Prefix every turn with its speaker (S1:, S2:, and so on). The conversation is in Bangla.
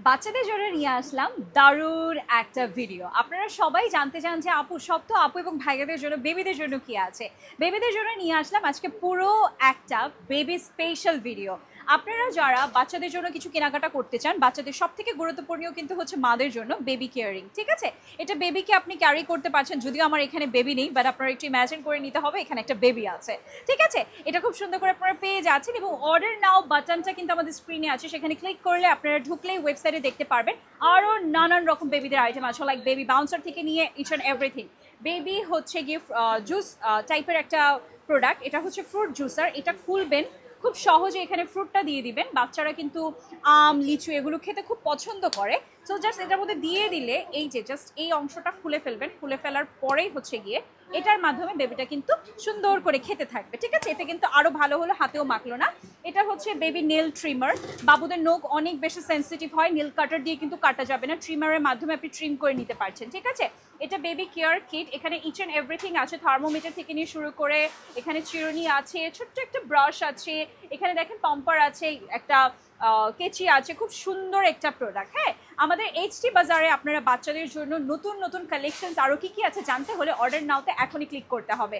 S1: বাচ্চাদের জন্য নিয়ে আসলাম দারুণ একটা ভিডিও। আপনারা সবাই জানতে চান যে আপু সব তো আপু এবং ভাইয়াদের জন্য, বেবিদের জন্য কি আছে। বেবিদের জন্য নিয়ে আসলাম আজকে পুরো একটা বেবি স্পেশাল ভিডিও। আপনারা যারা বাচ্চাদের জন্য কিছু কেনাকাটা করতে চান, বাচ্চাদের সব থেকে গুরুত্বপূর্ণ কিন্তু হচ্ছে মাদের জন্য বেবি কেয়ারিং, ঠিক আছে। এটা বেবিকে আপনি ক্যারি করতে পারছেন, যদিও আমার এখানে বেবি নেই, বাট আপনারা একটু ইম্যাজিন করে নিতে হবে এখানে একটা বেবি আছে, ঠিক আছে। এটা খুব সুন্দর করে আপনারা পেয়ে যাচ্ছেন এবং অর্ডার নাও বাটনটা কিন্তু আমাদের স্ক্রিনে আছে, সেখানে ক্লিক করলে আপনারা ঢুকলেই ওয়েবসাইটে দেখতে পারবেন আরও নানান রকম বেবিদের আইটেম আছে, লাইক বেবি বাউন্সার থেকে নিয়ে ইচ অ্যান্ড এভরিথিং। বেবি হচ্ছে গিয়ে জুস টাইপের একটা প্রোডাক্ট, এটা হচ্ছে ফ্রুট জুসার। এটা খুলবেন, খুব সহজে এখানে ফ্রুটটা দিয়ে দিবেন। বাচ্চারা কিন্তু আম, লিচু এগুলো খেতে খুব পছন্দ করে। সো জাস্ট এটার মধ্যে দিয়ে দিলে এই যে জাস্ট এই অংশটা খুলে ফেলবেন, খুলে ফেলার পরেই হচ্ছে গিয়ে এটার মাধ্যমে বেবিটা কিন্তু সুন্দর করে খেতে থাকবে, ঠিক আছে। এতে কিন্তু আরো ভালো হলো, হাতেও মাখলো না। এটা হচ্ছে বেবি নেল ট্রিমার। বাবুদের নখ অনেক বেশি সেন্সিটিভ হয়, নেল কাটার দিয়ে কিন্তু কাটা যাবে না, ট্রিমারের মাধ্যমে আপনি ট্রিম করে নিতে পারছেন, ঠিক আছে। এটা বেবি কেয়ার কিট, এখানে ইচ অ্যান্ড এভরিথিং আছে, থার্মোমিটার থেকে নিয়ে শুরু করে এখানে চিরুনি আছে, ছোট্ট একটা ব্রাশ আছে, এখানে দেখেন পাম্পার আছে, একটা কেচি আছে। খুব সুন্দর একটা প্রোডাক্ট। হ্যাঁ, আমাদের এইচটি বাজারে আপনারা বাচ্চাদের জন্য নতুন নতুন কালেকশনস আরও কি কি আছে জানতে হলে অর্ডার নাওতে এখনই ক্লিক করতে হবে।